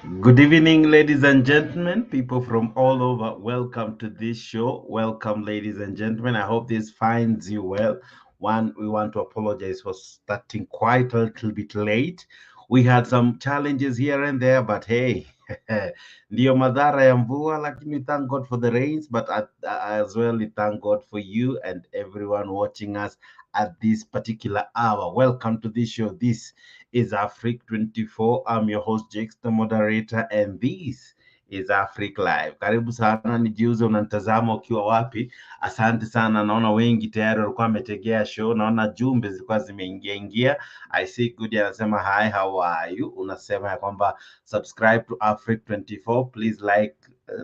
Good evening, ladies and gentlemen, people from all over. Welcome to this show. Welcome, ladies and gentlemen. I hope this finds you well. One, we want to apologize for starting quite a little bit late. We had some challenges here and there, but hey, ndio madhara ya mvua, lakini thank God for the rains, but as well, we thank God for you and everyone watching us at this particular hour. Welcome to this show. This is Africa 24. I'm your host, Jakes, the moderator, and this is Africa Live. Karibu sana, nijiuze unanitazama ukiwa wapi. Asante sana, naona wengi tayari walikuwa wametegea show, naona jumbe zilikuwa zimeingia. I see good anasema hi, how are you? Unasema ya kwamba subscribe to Africa 24. Please like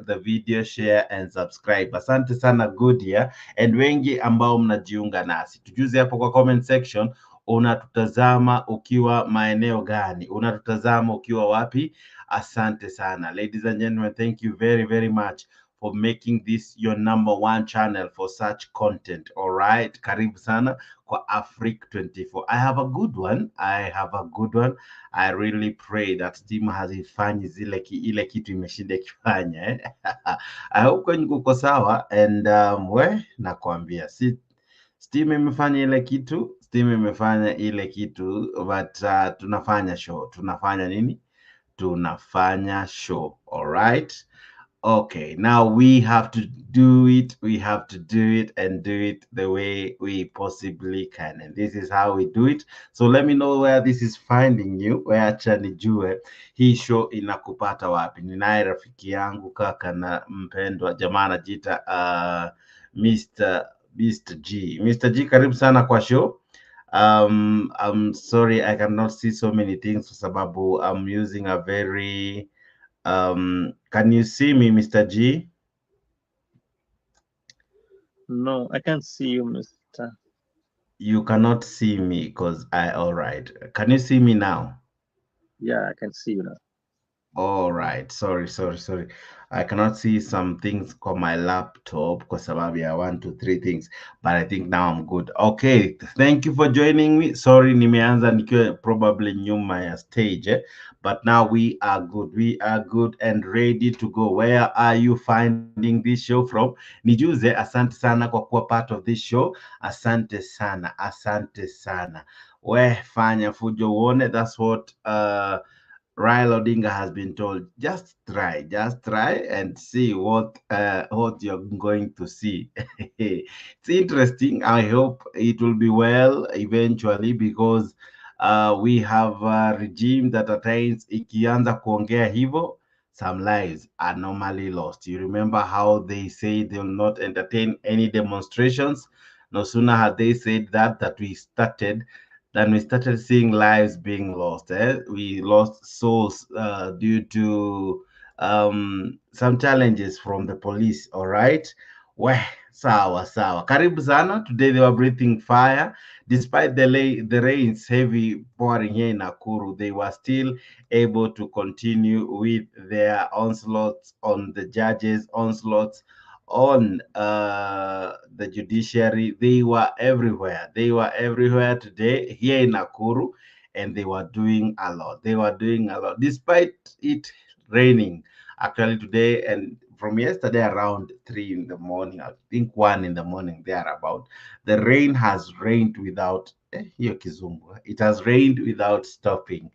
the video, share and subscribe. Asante sana good ya. And wengi ambao mnajiunga nasi. Tujuze hapo kwa comment section unatutazama ukiwa maeneo gani? Unatutazama ukiwa wapi? Asante sana. Ladies and gentlemen, thank you very, very much for making this your #1 channel for such content. All right. Karibu sana kwa Africa 24. I have a good one. I really pray that Steam hazifanyi ile kitu imeshinda ikifanya. I hope kwenye kuko sawa and nakwambia Steam imefanya ile kitu but tunafanya show. Tunafanya nini? Tunafanya show. All right. Okay, now we have to do it. We have to do it and do it the way we possibly can. And this is how we do it. So let me know where this is finding you. Wacha nijue hii show inakupata wapi. Ninaye rafiki yangu kaka na mpendwa jamaa anajiita Mr. G. Mr. G, karibu sana kwa show. I'm sorry I cannot see so many things kwa sababu I'm using a very can you see me, Mr. G? No, I can't see you, Mr. You cannot see me because all right. Can you see me now? Yeah, I can see you now. All right. Sorry. I cannot see some things on my laptop because maybe I want to three things, but I think now I'm good. Okay. Thank you for joining me. Sorry, nimeanza nikiwa probably nyuma ya stage, but now we are good. We are good and ready to go. Where are you finding this show from? Nijuze, asante sana kwa kuwa part of this show. Asante sana. Fanya Funjo Uone. That's what Raila Odinga has been told, just try and see what you're going to see. It's interesting. I hope it will be well eventually because we have a regime that at times ikianza kuongea hivyo, some lives are normally lost. You remember how they say they will not entertain any demonstrations. No sooner had they said that we started then we started seeing lives being lost. We lost souls due to some challenges from the police. All right. Weh, sawa. Karibu sana. Today they were breathing fire. Despite the rains heavy pouring here in Nakuru, they were still able to continue with their onslaughts on the judges, onslaughts on the judiciary. They were everywhere. Today here in Nakuru, and they were doing a lot. Despite it raining actually today and from yesterday around 3 in the morning, I think 1 in the morning thereabout. The rain has rained without hiyo kizungu. It has rained without stopping.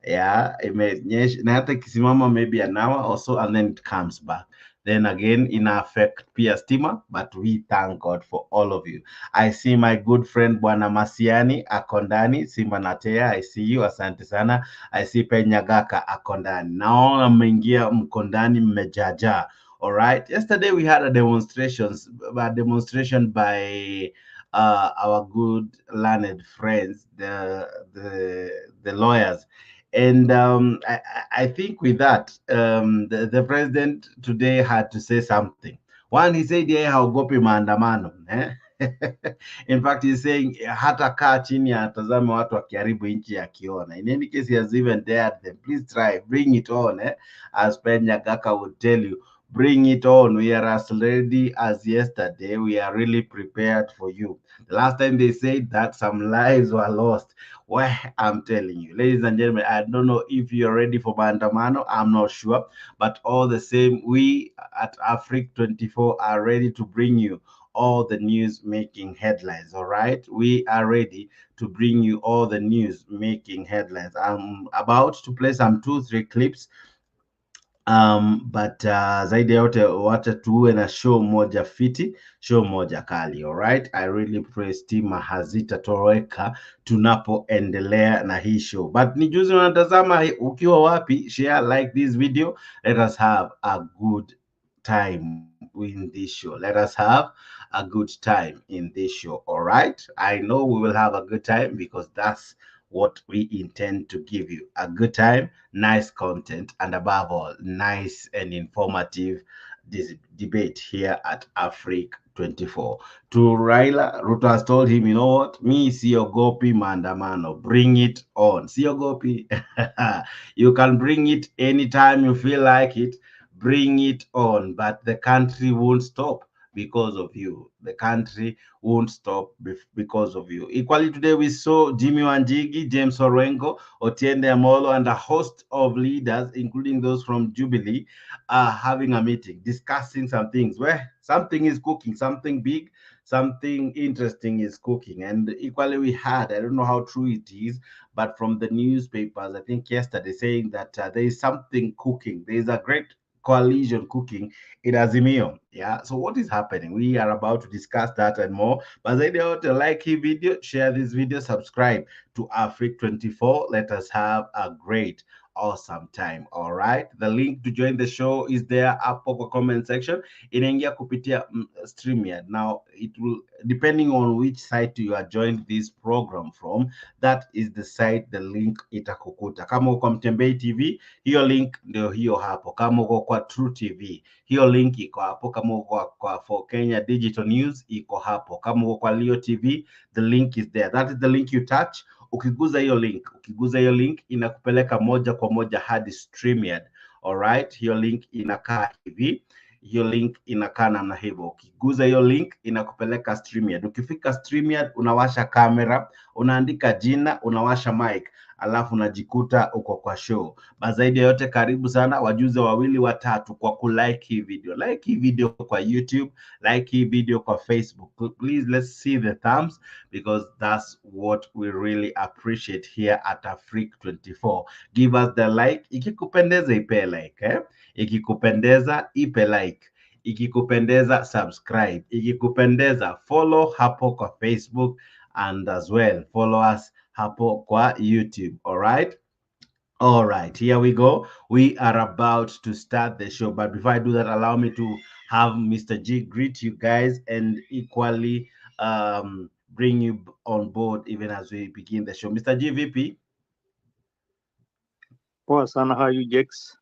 Yeah, imenyesha na hata kisimama maybe an hour or so and then it comes back. Then again, in affect pia stima, but we thank God for all of you. I see my good friend Bwana Masiani akondani, Simba Natea, I see you, asante sana. I see Penyagaka akondani. Naona mmeingia mkondani mmejaja. All right. Yesterday we had a demonstration by our good learned friends, the lawyers. And I think with that, the president today had to say something. One, he said, yeah, haogopi maandamano. In fact, he's saying, hata kaa chini atazame watu wakiharibu nchi akiona. In any case, he has even dared them. Please try, bring it on, as Penya Gaka would tell you. Bring it on. We are as ready as yesterday. We are really prepared for you. The last time they said that some lives were lost. Well, I'm telling you, ladies and gentlemen, I don't know if you're ready for Maandamano. I'm not sure. But all the same, we at Africa 24 are ready to bring you all the news making headlines. All right. We are ready to bring you all the news making headlines. I'm about to play some two, three clips but zaidi ya yote wacha tuwe na show moja fiti, show moja kali. Alright, I really pray stima hazitatoweka tunapoendelea na hii show. But ni juzi unatazama ukiwa wapi, share, like this video. Let us have a good time in this show. Let us have a good time in this show. All right, I know we will have a good time because that's what we intend to give you: a good time, nice content, and above all, nice and informative debate here at Africa 24. To Raila, Ruto has told him, you know what, me Siogopi Maandamano, bring it on. Siogopi, you can bring it anytime you feel like it. Bring it on, but the country won't stop because of you. The country won't stop because of you. Equally today we saw Jimmy Wanjigi, James Orengo, Otiende Amolo, and a host of leaders, including those from Jubilee, having a meeting, discussing some things where something is cooking, something big, something interesting is cooking. And equally we had, I don't know how true it is, but from the newspapers, I think yesterday, saying that there is something cooking. There is a great coalition cooking in Azimio. Yeah. So what is happening? We are about to discuss that and more. But zaidi ya yote, like hii video, share this video, subscribe to Africa 24. Let us have a great, awesome time. All right. The link to join the show is there up on the comment section. Inaingia kupitia StreamYard. Now it will, depending on which site you are joined this program from, that is the site the link itakukuta. Kama uko Mtembei TV, hiyo link ndio hiyo hapo. Kama uko kwa True TV, hiyo link iko hapo. Kama uko kwa For Kenya Digital News, iko hapo. Kama uko kwa Leo TV, the link is there. That is the link you touch. Ukiguza hiyo link inakupeleka moja kwa moja hadi StreamYard. Alright, hiyo link inakaa hivi. Hiyo link inakaa namna hivyo. Ukiguza hiyo link inakupeleka StreamYard. Ukifika StreamYard, unawasha kamera, unaandika jina, unawasha mic, alafu unajikuta uko kwa show. Zaidi ya yote, karibu sana, wajuze wawili watatu kwa kulike hii video. Like hii video kwa YouTube, like hii video kwa Facebook. Please, let's see the thumbs, because that's what we really appreciate here at Africa 24. Give us the like. Ikikupendeza ipe like, Ikikupendeza ipe like. Ikikupendeza subscribe. Ikikupendeza follow hapo kwa Facebook, and as well follow us hapo kwa YouTube. All right, here we go. We are about to start the show, but before I do that, allow me to have Mr. G greet you guys and equally bring you on board even as we begin the show. Mr. G, VP. Poa sana, how are you, Jex?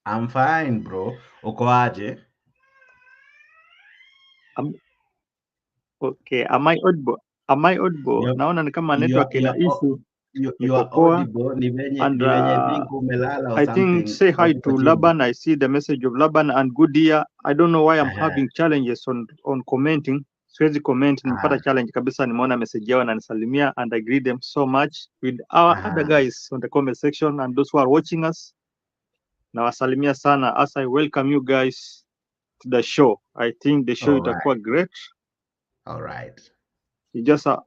I'm fine, bro. Uko aje? Okay, am I audible? Naona ni kama network ina issue. You Niko are poa. audible. And Think umelala or I think something. say hi to Laban. I see the message of Laban and good year. I don't know why I'm having challenges on commenting. Siwezi comment, nimepata challenge kabisa. Nimeona message yao na nisalimia, and I greet them so much with our other guys on the comment section and those who are watching us. Nawasalimia sana as I welcome you guys to the show. I think the show itakuwa great. All right. It's just a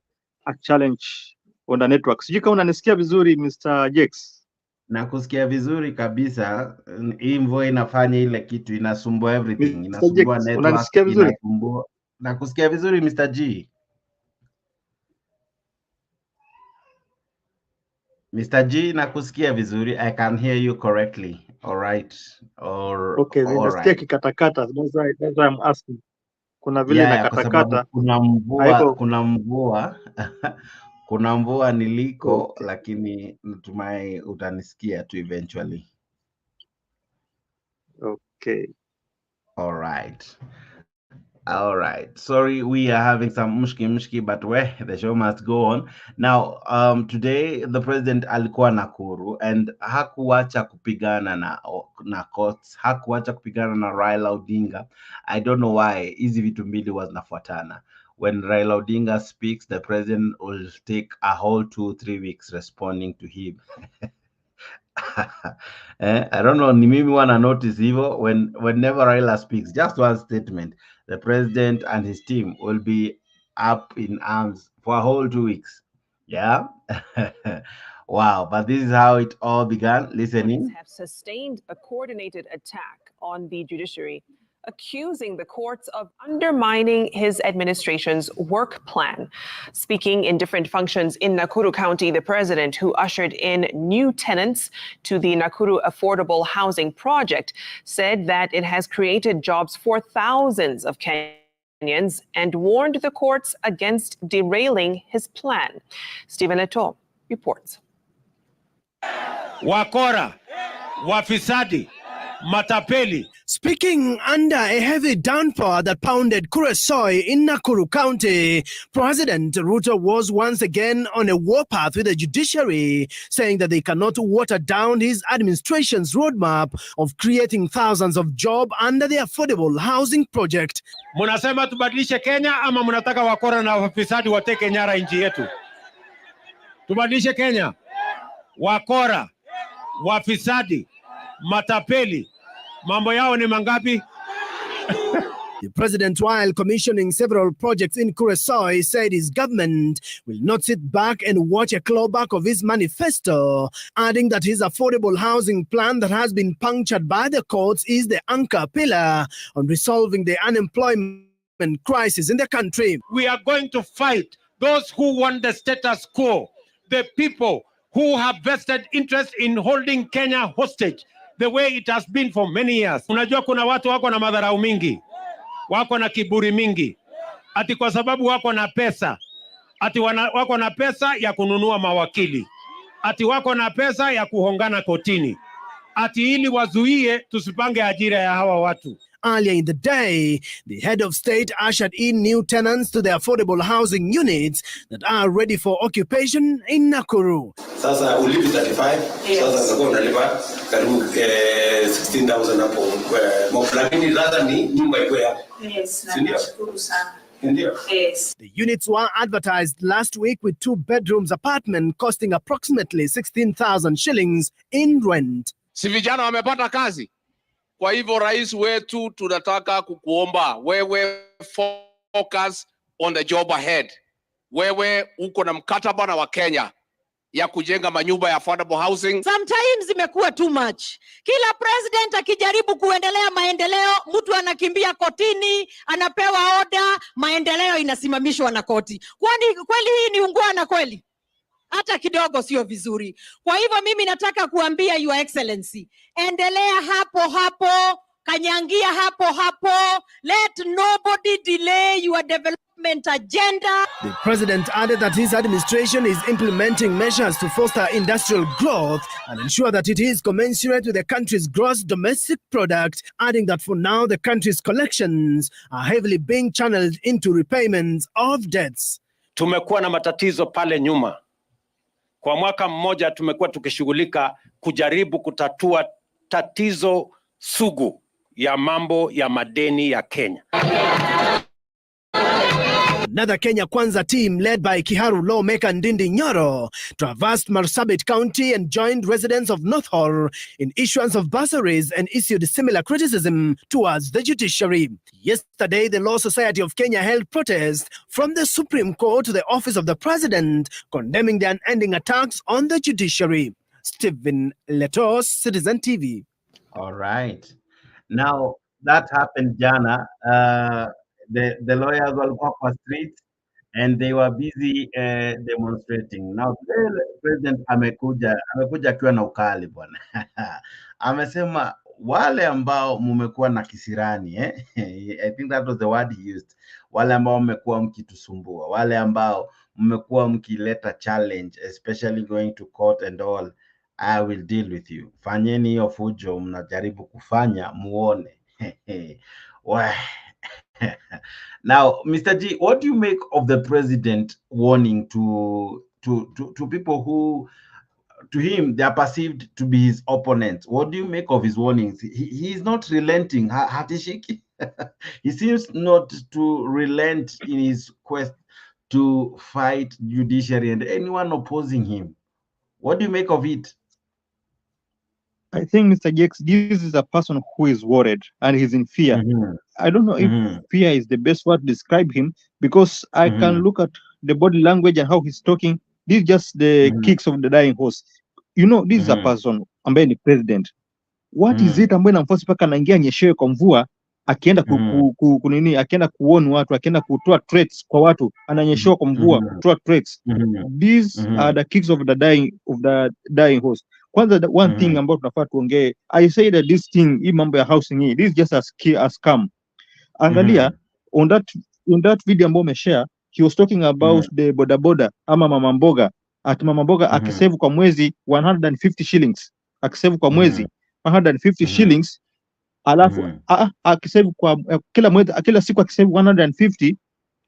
challenge on the network. Sijui kama unanisikia vizuri Mr. Jex. Nakusikia vizuri kabisa. Hii mvua inafanya ile kitu, inasumbua everything, Mr. inasumbua Jex, network, unanisikia vizuri? inasumbua. Nakusikia vizuri Mr. G. Mr. G, nakusikia vizuri. I can hear you correctly. All right. Okay, All nasikia right. kikatakata. That's why I'm asking. Kuna vile Yeah, kwa sababu inakatakata. kuna mvua kuna mvua niliko, Okay. lakini natumai utanisikia tu eventually. Okay. All right. All right. Sorry, we are having some mushki, but the show must go on. Now, today the president alikuwa Nakuru and hakuacha kupigana na courts, hakuacha kupigana na Raila Odinga. I don't know why. Hizi vitu mbili zinafuatana. When Raila Odinga speaks, the president will take a whole 2-3 weeks responding to him. I don't know, ni mimi wana notice hivyo whenever Raila speaks, just one statement, the president and his team will be up in arms for a whole 2 weeks. Yeah. Wow, but this is how it all began. Listening. Have sustained a coordinated attack on the judiciary, accusing the courts of undermining his administration's work plan. Speaking in different functions in Nakuru County, the president, who ushered in new tenants to the Nakuru Affordable Housing Project, said that it has created jobs for thousands of Kenyans and warned the courts against derailing his plan. Stephen Leto reports. Wakora, wafisadi, matapeli. Speaking under a heavy downpour that pounded Kuresoi in Nakuru County, President Ruto was once again on a warpath with the judiciary, saying that they cannot water down his administration's roadmap of creating thousands of jobs under the affordable housing project. Munasema tubadilishe Kenya ama munataka wakora na wafisadi wateke nyara nchi yetu? Tubadilishe Kenya. Wakora, wafisadi, matapeli. Mambo yao ni mangapi? The president, while commissioning several projects in Kuresoi, said his government will not sit back and watch a clawback of his manifesto, adding that his affordable housing plan that has been punctured by the courts is the anchor pillar on resolving the unemployment crisis in the country. We are going to fight those who want the status quo, the people who have vested interest in holding Kenya hostage the way it has been for many years. Unajua kuna watu wako na madharau mingi, wako na kiburi mingi, ati kwa sababu wako na pesa, ati wako na pesa ya kununua mawakili, ati wako na pesa ya kuhongana kotini, ati ili wazuie tusipange ajira ya hawa watu. Earlier in the day, the head of state ushered in new tenants to the affordable housing units that are ready for occupation in Nakuru. Sasa ulipi 35, sasa nitakuwa unalipa karibu 16,000 hapo. Lakini sasa ni nyumba iko ya. Yes, nashukuru sana. Yes. The units were advertised last week with 2 bedrooms apartment costing approximately 16,000 shillings in rent. Si vijana wamepata kazi? Kwa hivyo rais wetu tunataka kukuomba wewe focus on the job ahead. Wewe uko na mkataba na Wakenya ya kujenga manyumba ya affordable housing. Sometimes imekuwa too much. Kila president akijaribu kuendelea maendeleo, mtu anakimbia kotini, anapewa order, maendeleo inasimamishwa na koti. Kweli hii ni ungwana kweli? Hata kidogo sio vizuri. Kwa hivyo mimi nataka kuambia Your Excellency, endelea hapo, kanyangia hapo. Let nobody delay your development agenda. The president added that his administration is implementing measures to foster industrial growth and ensure that it is commensurate with the country's gross domestic product, adding that for now the country's collections are heavily being channeled into repayments of debts. Tumekuwa na matatizo pale nyuma. Kwa mwaka mmoja tumekuwa tukishughulika kujaribu kutatua tatizo sugu ya mambo ya madeni ya Kenya. Another Kenya Kwanza team led by Kiharu lawmaker Ndindi Nyoro traversed Marsabit County and joined residents of North Horr in issuance of bursaries and issued similar criticism towards the judiciary. Yesterday, the Law Society of Kenya held protests from the Supreme Court to the office of the president, condemning the unending attacks on the judiciary. Stephen Leto, Citizen TV. All right. Now, that happened jana. The lawyers walikuwa kwa street and they were busy demonstrating. Now today president amekuja akiwa na ukali bwana. Amesema wale ambao mmekuwa na kisirani I think that was the word he used. Wale ambao mmekuwa mkitusumbua, wale ambao mmekuwa mkileta challenge, especially going to court and all, I will deal with you. Fanyeni hiyo fujo mnajaribu kufanya muone. Now, Mr. G, what do you make of the president warning to people who, to him, they are perceived to be his opponents? What do you make of his warnings? He is not relenting. Hatishiki, he seems not to relent in his quest to fight judiciary and anyone opposing him. What do you make of it? I think Mr. Jakes, this is a person who is worried and he's in fear. I don't know if fear is the best word to describe him, because I can look at the body language and how he's talking. This is just the kicks of the dying horse. You know, this is a person ambaye ni president. What is it ambaye namforce mpaka anaingia nyeshewe kwa mvua, akienda kunini, akienda kuona watu, akienda kutoa threats kwa watu, ananyeshewa kwa mvua, kutoa threats. These are the kicks of the dying horse. Kwanza, the one thing ambayo tunafaa tuongee, I say that this thing, hii mambo ya housing hii, this is just a scam. Angalia, on that video ambayo umeshare, he was talking about the bodaboda ama mama mboga, ati mama mboga akisave kwa mwezi 150 shillings, akisave kwa mwezi 150 shillings, alafu akisave kwa kila mwezi, kila siku akisave 150,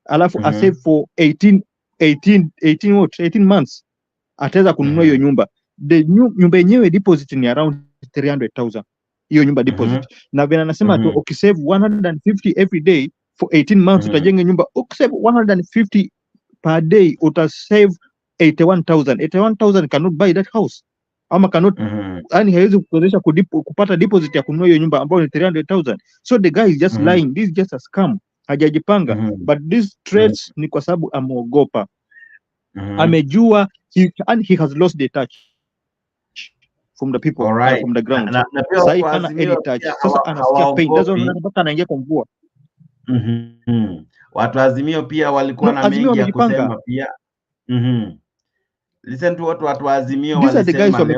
alafu asave for 18 months, ataweza kununua hiyo nyumba. Nyumba yenyewe deposit ni around 300,000, hiyo nyumba deposit. Na vile anasema tu ukisave 150 every day for 18 months utajenga nyumba. Ukisave 150 per day utasave 81,000. 81,000 cannot buy that house, ama cannot, yani haiwezi kuwezesha kupata deposit ya kununua hiyo nyumba ambayo ni 300,000. So the guy is just lying. This is just a scam. Hajajipanga. But this threats ni kwa sababu ameogopa. Amejua he has lost the touch from the people, from the ground. Sai hana any touch. Sasa anasikia pain. That's why mpaka anaingia kwa mvua. Watu Azimio pia walikuwa na mengi ya kusema pia. Listen to what watu Azimio walisema.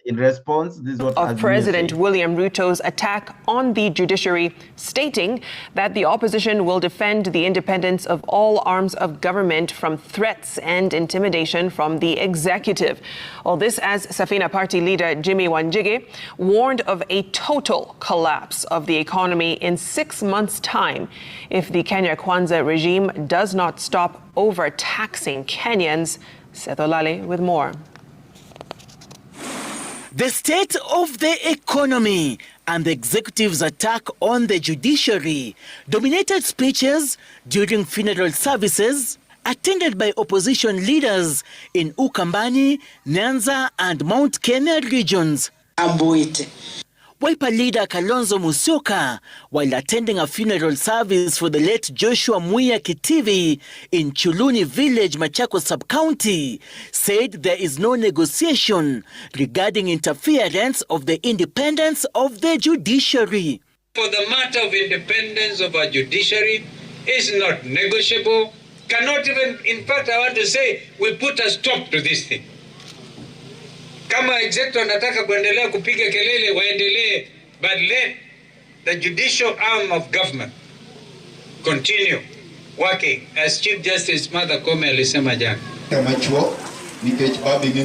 In response, this is what of President William Ruto's attack on the judiciary, stating that the opposition will defend the independence of all arms of government from threats and intimidation from the executive. All this as Safina Party leader Jimmy Wanjigi warned of a total collapse of the economy in 6 months' time if the Kenya Kwanza regime does not stop overtaxing Kenyans. Seth Olale with more. The state of the economy and the executive's attack on the judiciary dominated speeches during funeral services attended by opposition leaders in Ukambani, Nyanza and Mount Kenya regions. Wiper leader Kalonzo Musyoka, while attending a funeral service for the late Joshua Muya Kitivi in Chuluni Village, Machakos Sub-County, said there is no negotiation regarding interference of the independence of the judiciary. For the matter of independence of our judiciary is not negotiable, cannot even, in fact, I want to say, we put a stop to this thing. Kama executive wanataka kuendelea kupiga kelele waendelee, but let the judicial arm of government continue working as Chief Justice Martha Koome alisema jana.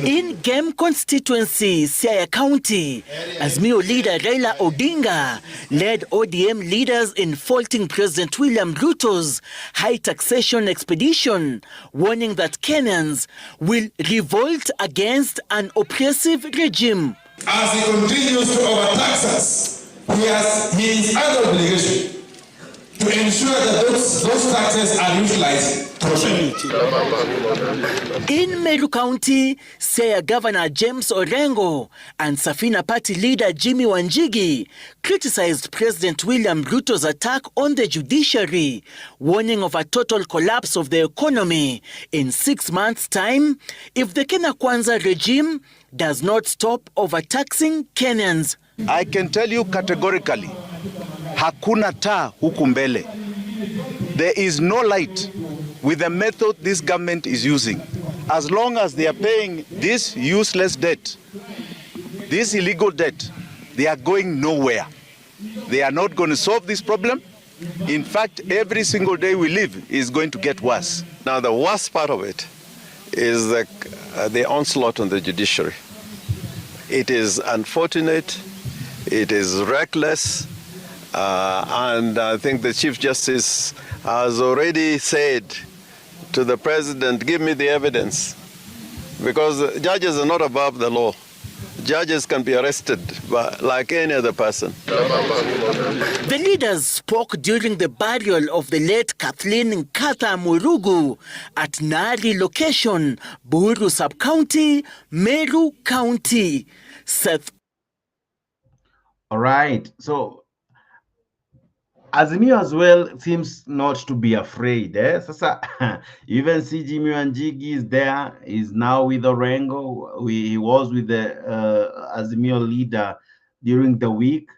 In Gem constituency, Siaya County, Azimio leader Raila Odinga led ODM leaders in faulting President William Ruto's high taxation expedition, warning that Kenyans will revolt against an oppressive regime. As he continues to overtax us, he is under obligation to ensure that those taxes are utilized. In Meru County, Siaya Governor James Orengo and Safina Party leader Jimmy Wanjigi criticized President William Ruto's attack on the judiciary, warning of a total collapse of the economy in 6 months' time if the Kenya Kwanza regime does not stop overtaxing Kenyans. I can tell you categorically, hakuna taa huku mbele. There is no light with the method this government is using. As long as they are paying this useless debt, this illegal debt, they are going nowhere. They are not going to solve this problem. In fact, every single day we live is going to get worse. Now, the worst part of it is the onslaught on the judiciary. It is unfortunate, it is reckless, And I think the Chief Justice has already said to the President, give me the evidence. Because judges are not above the law. Judges can be arrested like any other person. The leaders spoke during the burial of the late Kathleen Nkatha Murugu at Nari location, Buru Sub-County, Meru County. Seth. All right. So Azimio as well seems not to be afraid. Sasa, even see Jimmy Wanjigi is there. He's now with Orengo. He was with the Azimio leader during the week.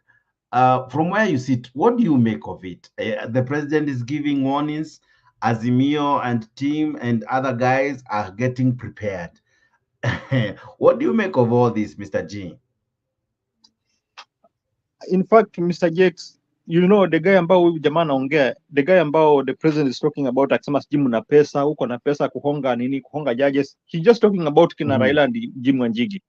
From where you sit, what do you make of it? The president is giving warnings. Azimio and team and other guys are getting prepared. What do you make of all this, Mr. G? In fact, Mr. Jakes, you know the guy ambao huyu jamaa anaongea, the guy ambao the president is talking about akisema sijui mna pesa, uko na pesa kuhonga nini, kuhonga judges. He just talking about kina Raila and Jim Wanjigi.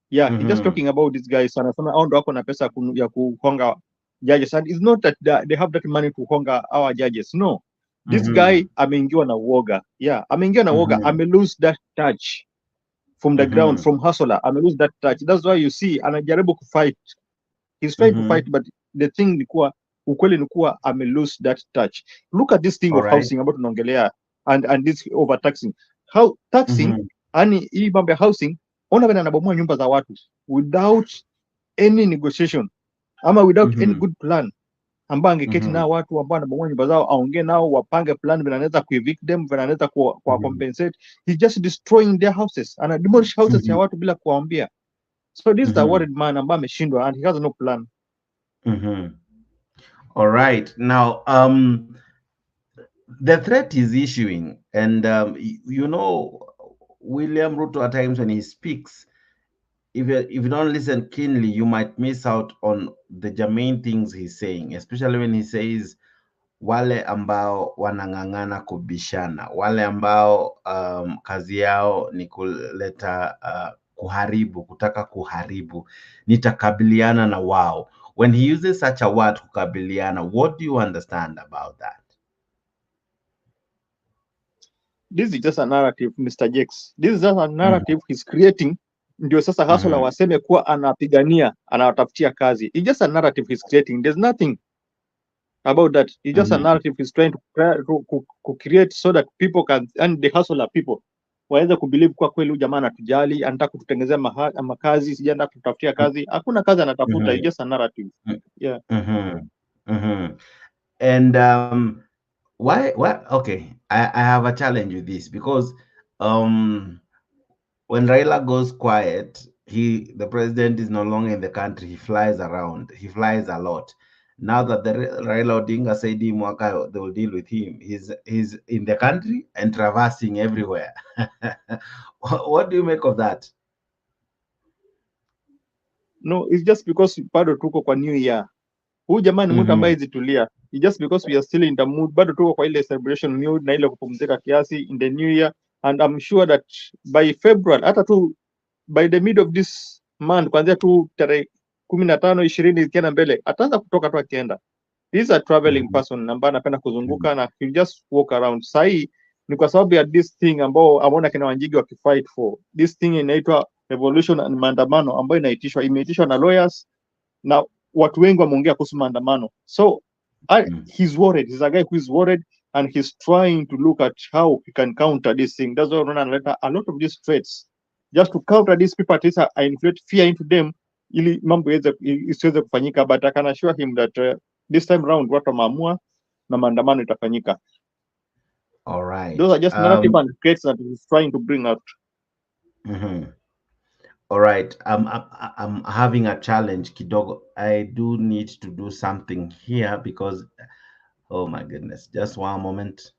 Yeah, he just talking about this guy sana sana au ndo wako na pesa ya kuhonga judges, and it's not that they have that money to honga our judges. No. This guy ameingiwa na uoga. Yeah, ameingiwa na uoga. Ame lose that touch from the ground, from hustler. Ame lose that touch. That's why you see anajaribu ku fight. He's trying to fight, but the thing ni kuwa ukweli ni kuwa ame lose that touch. Look at this thing of housing about tunaongelea and this overtaxing. How taxing ani hii mambo ya housing, ona vile anabomoa nyumba za watu without any negotiation ama without any good plan, ambao angeketi nao watu ambao anabomoa nyumba zao, aongee nao, wapange plan vile anaweza kuevict them, vile anaweza ku compensate. He's just destroying their houses, ana demolish houses ya watu bila kuwaambia. So this is the worried man ambaye ameshindwa and he has no plan. All right. Now, the threat is issuing, and you know, William Ruto at times when he speaks, if you don't listen keenly, you might miss out on the germane things he's saying, especially when he says wale ambao wanang'ang'ana kubishana, wale ambao kazi yao ni kuleta kuharibu, kutaka kuharibu, nitakabiliana na wao. When he uses such a word, kukabiliana, what do you understand about that? This is just a narrative, Mr. Jakes. This is just a narrative he's creating. Ndio sasa hustler waseme kuwa anapigania, anawatafutia kazi. It's just a narrative he's creating. There's nothing about that. It's just a narrative he's trying to create so that people can, and the hustler people waweze kubelieve kwa kweli huyu jamaa anatujali, anataka kututengenezea makazi, sijaenda kutafutia kazi. Hakuna kazi anatafuta. It's just a narrative. Yeah. And why okay, I have a challenge with this, because when Raila goes quiet, the president is no longer in the country. He flies around. He flies a lot. Now that the Raila Odinga said Mwaka, they will deal with him. He's in the country and traversing everywhere. What do you make of that? No, it's just because bado tuko kwa new year. Huyu jamaa ni mtu ambaye zitulia. It's just because we are still in the mood. Bado tuko kwa ile celebration mood na ile kupumzika kiasi in the new year, and I'm sure that by February, hata tu by the mid of this month, kuanzia tu tarehe 15 20 ikienda mbele, ataanza kutoka tu akienda. He's a traveling person ambaye anapenda kuzunguka na he just walk around. Sahi ni kwa sababu ya this thing ambao ameona kina Wanjigi wakifight for. This thing inaitwa revolution and maandamano ambayo imeitishwa na lawyers na watu wengi wameongea kuhusu maandamano. So he's worried. He's a guy who is worried and he's trying to look at how he can counter this thing. That's why unaona analeta a lot of these threats just to counter these people, at least I inflate fear into them ili mambo isiweze kufanyika, but I can assure him that this time round watu wameamua na maandamano itafanyika. All right. Those are just narrative and threats that he's trying to bring out. All right. I'm having a challenge, kidogo. I do need to do something here because, oh my goodness, just one moment.